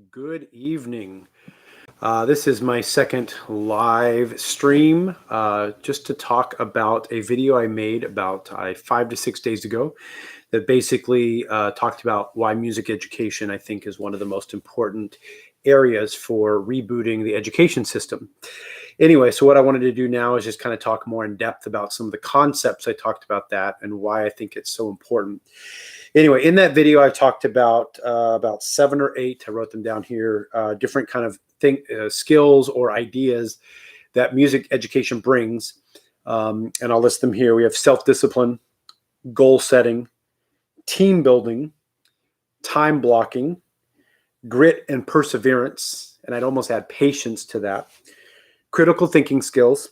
Good evening. This is my second live stream just to talk about a video I made about 5 to 6 days ago that basically talked about why music education, I think, is one of the most important areas for rebooting the education system. Anyway, so what I wanted to do now is just kind of talk more in depth about some of the concepts I talked about that and why I think it's so important. Anyway, in that video, I talked about 7 or 8. I wrote them down here. Different kind of skills or ideas that music education brings, and I'll list them here. We have self-discipline, goal setting, team building, time blocking, grit and perseverance, and I'd almost add patience to that. Critical thinking skills,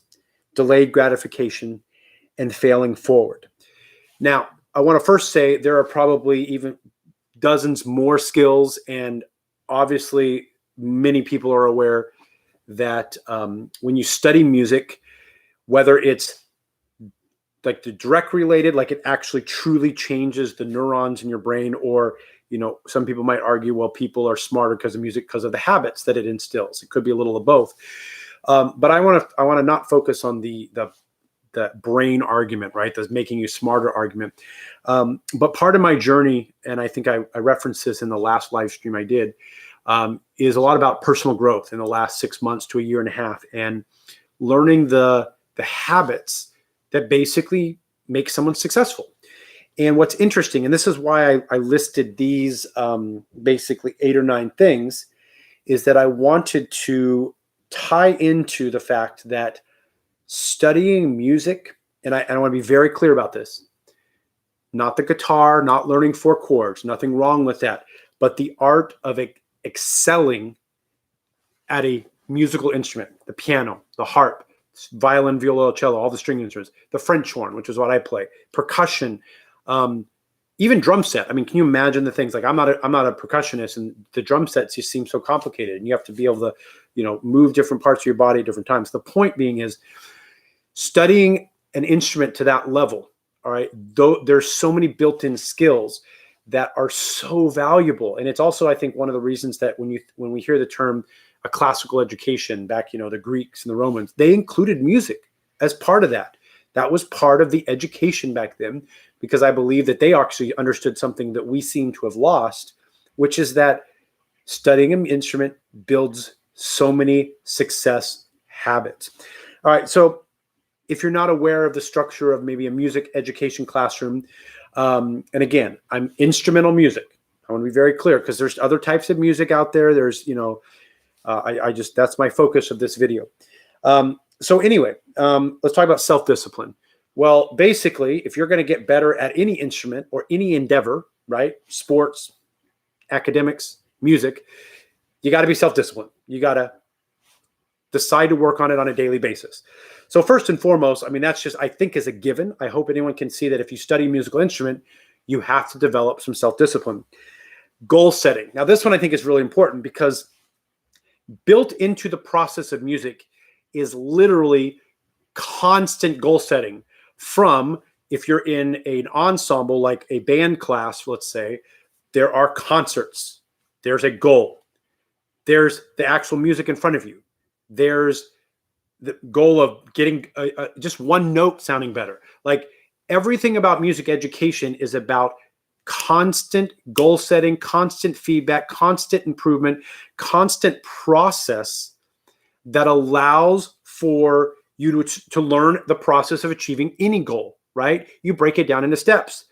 delayed gratification, and failing forward. Now, I want to first say there are probably even dozens more skills, and obviously many people are aware that when you study music, whether it's like the direct related, like it actually truly changes the neurons in your brain, or some people might argue, well, people are smarter because of music because of the habits that it instills. It could be a little of both. But I want to not focus on the brain argument, right? The making you smarter argument. But part of my journey, and I think I referenced this in the last live stream I did, is a lot about personal growth in the last 6 months to a year and a half, and learning the habits that basically make someone successful. And what's interesting, and this is why I listed these basically 8 or 9 things, is that I wanted to tie into the fact that studying music, and I want to be very clear about this, not the guitar, not learning 4 chords, nothing wrong with that, but the art of excelling at a musical instrument, the piano, the harp, violin, viola, cello, all the string instruments, the French horn, which is what I play, percussion, even drum set. I mean, can you imagine the things? Like I'm not a percussionist, and the drum sets just seem so complicated, and you have to be able to, move different parts of your body at different times. The point being is studying an instrument to that level. All right, though there's so many built-in skills that are so valuable, and it's also, I think, one of the reasons that when we hear the term a classical education back, the Greeks and the Romans, they included music as part of that. That was part of the education back then, because I believe that they actually understood something that we seem to have lost, which is that studying an instrument builds so many success habits. All right, so if you're not aware of the structure of maybe a music education classroom, and again, I'm instrumental music. I want to be very clear, because there's other types of music out there. There's, that's my focus of this video. So anyway, let's talk about self-discipline. Well, basically, if you're going to get better at any instrument or any endeavor, right? Sports, academics, music, you got to be self-disciplined. You got to decide to work on it on a daily basis. So first and foremost, I mean, that's just, I think, is a given. I hope anyone can see that if you study a musical instrument, you have to develop some self-discipline. Goal setting. Now, this one I think is really important, because built into the process of music is literally constant goal setting. From, if you're in an ensemble, like a band class, let's say, there are concerts. There's a goal. There's the actual music in front of you. There's the goal of getting just one note sounding better. Like, everything about music education is about constant goal setting, constant feedback, constant improvement, constant process that allows for you to learn the process of achieving any goal, right? You break it down into steps.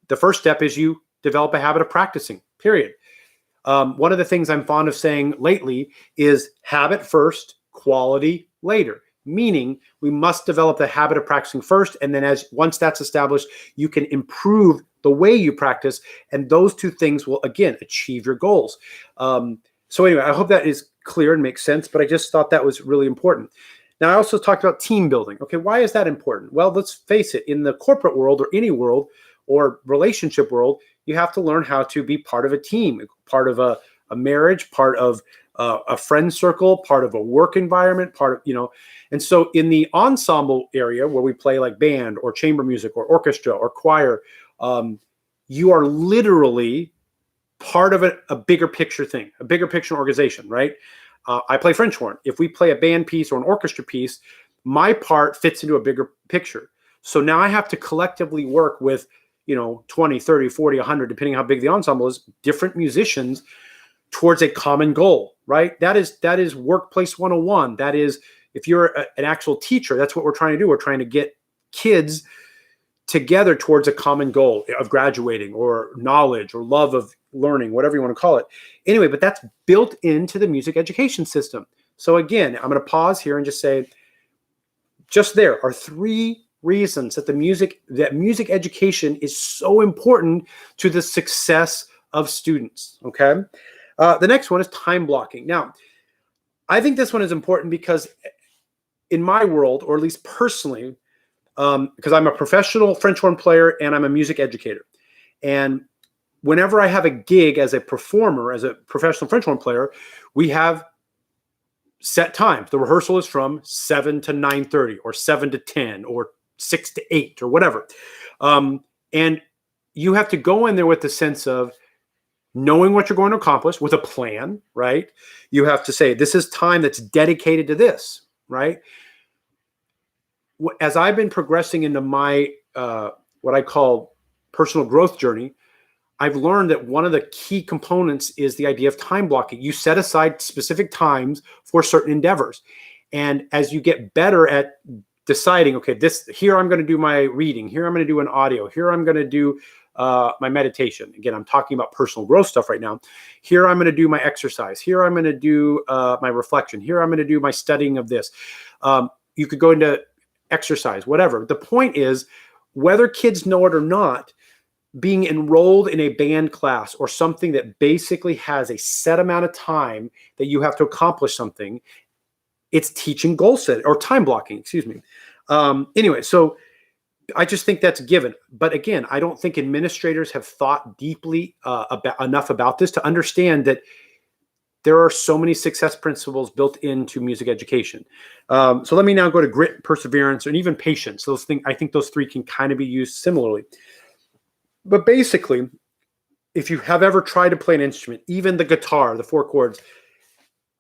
The first step is you develop a habit of practicing, period. One of the things I'm fond of saying lately is habit first, quality later. Meaning, we must develop the habit of practicing first, and then once that's established, you can improve the way you practice, and those two things will, again, achieve your goals. So anyway, I hope that is clear and makes sense, but I just thought that was really important. Now, I also talked about team building. Okay, why is that important? Well, let's face it, in the corporate world, or any world, or relationship world, you have to learn how to be part of a team, part of a marriage, part of a friend circle, part of a work environment, part of, and so in the ensemble area where we play like band or chamber music or orchestra or choir, you are literally part of a bigger picture thing, a bigger picture organization, right? I play French horn. If we play a band piece or an orchestra piece, my part fits into a bigger picture. So now I have to collectively work with, 20, 30, 40, 100, depending how big the ensemble is, different musicians towards a common goal, right? That is workplace 101. That is, if you're an actual teacher, that's what we're trying to do. We're trying to get kids together towards a common goal of graduating or knowledge or love of learning, whatever you want to call it. Anyway, but that's built into the music education system. So again, I'm going to pause here and just say, just there are 3 reasons that music education is so important to the success of students. Okay. The next one is time blocking. Now, I think this one is important because in my world, or at least personally, because I'm a professional French horn player and I'm a music educator. And whenever I have a gig as a performer, as a professional French horn player, we have set times. The rehearsal is from 7 to 9:30 or 7 to 10 or 6 to 8 or whatever. And you have to go in there with the sense of knowing what you're going to accomplish with a plan, right? You have to say, this is time that's dedicated to this, right? As I've been progressing into my, what I call personal growth journey, I've learned that one of the key components is the idea of time blocking. You set aside specific times for certain endeavors. And as you get better at deciding, okay, here I'm going to do my reading, here I'm going to do an audio, here I'm going to do my meditation. Again, I'm talking about personal growth stuff right now. Here I'm going to do my exercise. Here I'm going to do my reflection. Here I'm going to do my studying of this. You could go into exercise, whatever. The point is, whether kids know it or not, being enrolled in a band class or something that basically has a set amount of time that you have to accomplish something, it's teaching goal set or time blocking, excuse me. Anyway, so I just think that's a given. But again, I don't think administrators have thought deeply enough about this to understand that there are so many success principles built into music education. So let me now go to grit, perseverance, and even patience. I think those 3 can kind of be used similarly. But basically, if you have ever tried to play an instrument, even the guitar, the 4 chords,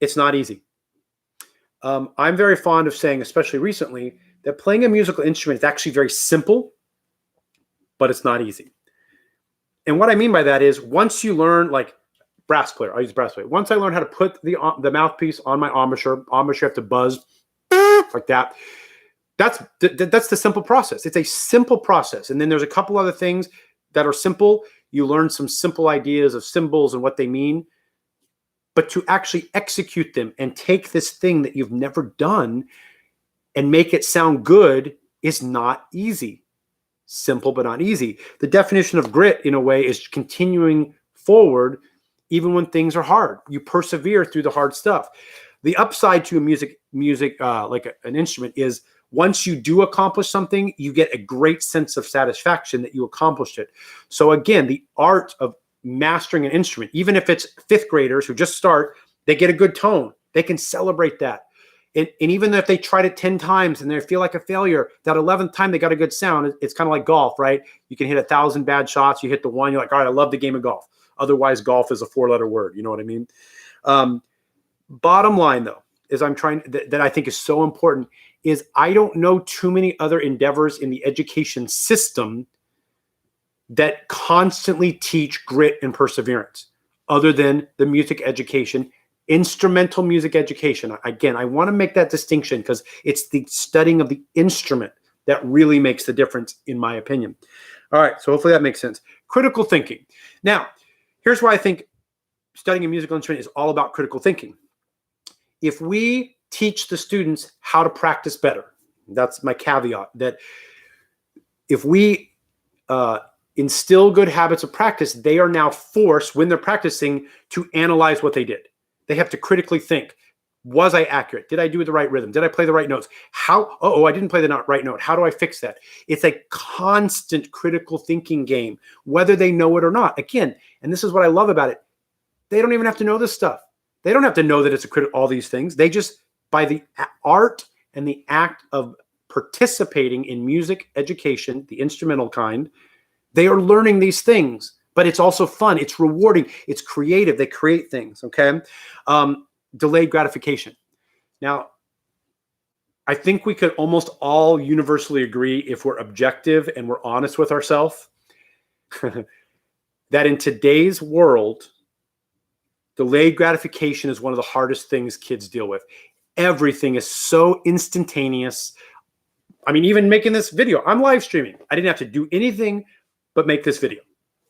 it's not easy. I'm very fond of saying, especially recently, that playing a musical instrument is actually very simple, but it's not easy. And what I mean by that is, once you learn, like brass player, I use brass player. Once I learned how to put the mouthpiece on my embouchure you have to buzz like that. That's the simple process. It's a simple process. And then there's a couple other things that are simple. You learn some simple ideas of symbols and what they mean. But to actually execute them and take this thing that you've never done and make it sound good is not easy. Simple, but not easy. The definition of grit, in a way, is continuing forward even when things are hard. You persevere through the hard stuff. The upside to a music like an instrument is, once you do accomplish something, you get a great sense of satisfaction that you accomplished it. So again, the art of mastering an instrument, even if it's 5th graders who just start, they get a good tone. They can celebrate that. And even if they tried it 10 times and they feel like a failure, that 11th time they got a good sound. It's kind of like golf, right? You can hit 1,000 bad shots. You hit the one, you're like, all right, I love the game of golf. Otherwise, golf is a 4-letter word. You know what I mean? Bottom line, though, is that I think is so important, is I don't know too many other endeavors in the education system that constantly teach grit and perseverance other than the music education, instrumental music education. Again, I want to make that distinction because it's the studying of the instrument that really makes the difference, in my opinion. All right, so hopefully that makes sense. Critical thinking. Now, here's why I think studying a musical instrument is all about critical thinking. If we teach the students how to practice better, that's my caveat, that if we instill good habits of practice, they are now forced, when they're practicing, to analyze what they did. They have to critically think. Was I accurate? Did I do the right rhythm? Did I play the right notes? I didn't play the right note. How do I fix that? It's a constant critical thinking game, whether they know it or not. Again, and this is what I love about it, they don't even have to know this stuff. They don't have to know that it's all these things. They just, by the art and the act of participating in music education, the instrumental kind, they are learning these things. but it's also fun. It's rewarding. It's creative. They create things. Okay. Delayed gratification. Now, I think we could almost all universally agree, if we're objective and we're honest with ourselves, that in today's world, delayed gratification is one of the hardest things kids deal with. Everything is so instantaneous. I mean, even making this video, I'm live streaming. I didn't have to do anything but make this video.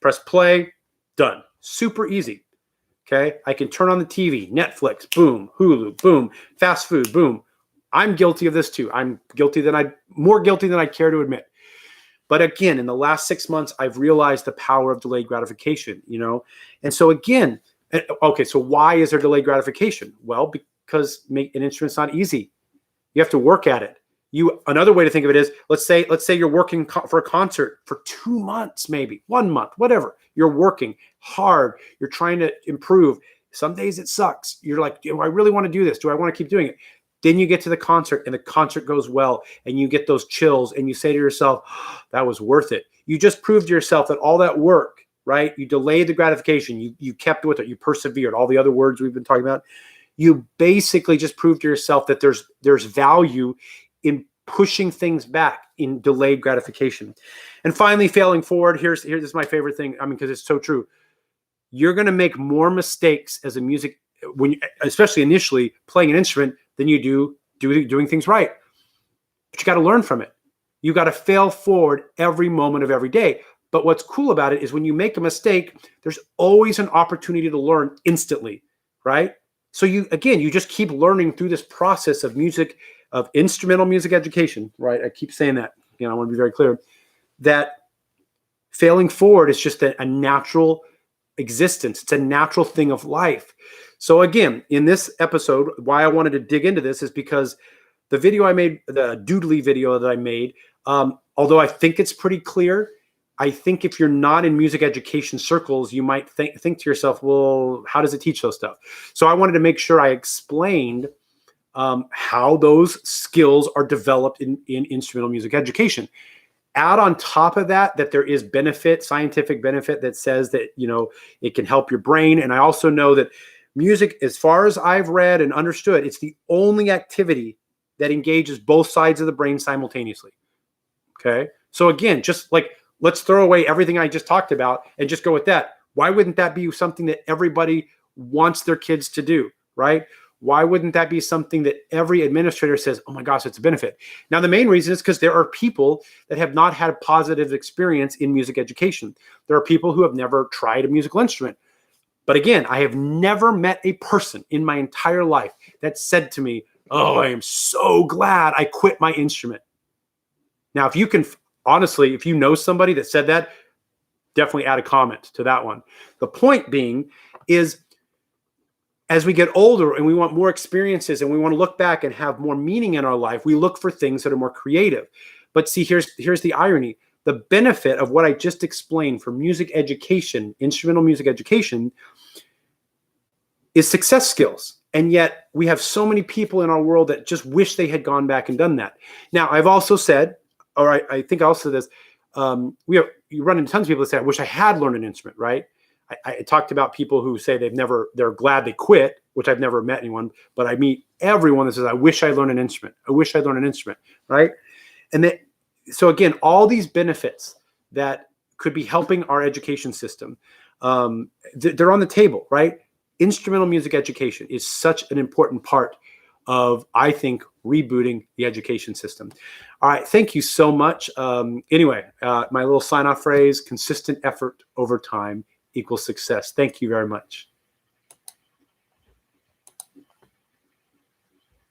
Press play, done. Super easy. Okay. I can turn on the TV, Netflix, boom, Hulu, boom, fast food, boom. I'm guilty of this too. I'm more guilty than I care to admit. But again, in the last 6 months, I've realized the power of delayed gratification, And so again, okay, so why is there delayed gratification? Well, because an instrument's not easy. You have to work at it. Another way to think of it is, let's say you're working for a concert for 2 months, maybe 1 month, whatever. You're working hard. You're trying to improve. Some days it sucks. You're like, do I really want to do this? Do I want to keep doing it? Then you get to the concert and the concert goes well and you get those chills and you say to yourself, oh, that was worth it. You just proved to yourself that all that work, right? You delayed the gratification. You kept with it. You persevered. All the other words we've been talking about. You basically just proved to yourself that there's value in pushing things back, in delayed gratification. And finally, failing forward. This is my favorite thing. I mean, because it's so true. You're going to make more mistakes as a music, especially initially playing an instrument, than you do doing things right. But you got to learn from it. You got to fail forward every moment of every day. But what's cool about it is when you make a mistake, there's always an opportunity to learn instantly, right? So you just keep learning through this process of music, of instrumental music education, right? I keep saying that. I want to be very clear that failing forward is just a natural existence. It's a natural thing of life. So again, in this episode, why I wanted to dig into this is because the video I made, the Doodly video that I made, although I think it's pretty clear, I think if you're not in music education circles, you might think to yourself, well, how does it teach those stuff? So I wanted to make sure I explained how those skills are developed in instrumental music education. Add on top of that there is scientific benefit that says that, it can help your brain. And I also know that music, as far as I've read and understood, it's the only activity that engages both sides of the brain simultaneously. Okay. So again, just like, let's throw away everything I just talked about and just go with that. Why wouldn't that be something that everybody wants their kids to do, right? Why wouldn't that be something that every administrator says, oh my gosh, it's a benefit? Now, the main reason is because there are people that have not had a positive experience in music education. There are people who have never tried a musical instrument. But again, I have never met a person in my entire life that said to me, oh, I am so glad I quit my instrument. Now, if you can, honestly, if you know somebody that said that, definitely add a comment to that one. The point being is, as we get older and we want more experiences and we want to look back and have more meaning in our life, we look for things that are more creative. But see, here's the irony. The benefit of what I just explained for music education, instrumental music education, is success skills. And yet we have so many people in our world that just wish they had gone back and done that. Now, I've also said, or I think I also said this, you run into tons of people that say, I wish I had learned an instrument, right? I talked about people who say they're glad they quit, which I've never met anyone, but I meet everyone that says, I wish I learned an instrument. I wish I learned an instrument, right? So again, all these benefits that could be helping our education system, they're on the table, right? Instrumental music education is such an important part of, I think, rebooting the education system. All right, thank you so much. Anyway, my little sign-off phrase, consistent effort over time equals success. Thank you very much.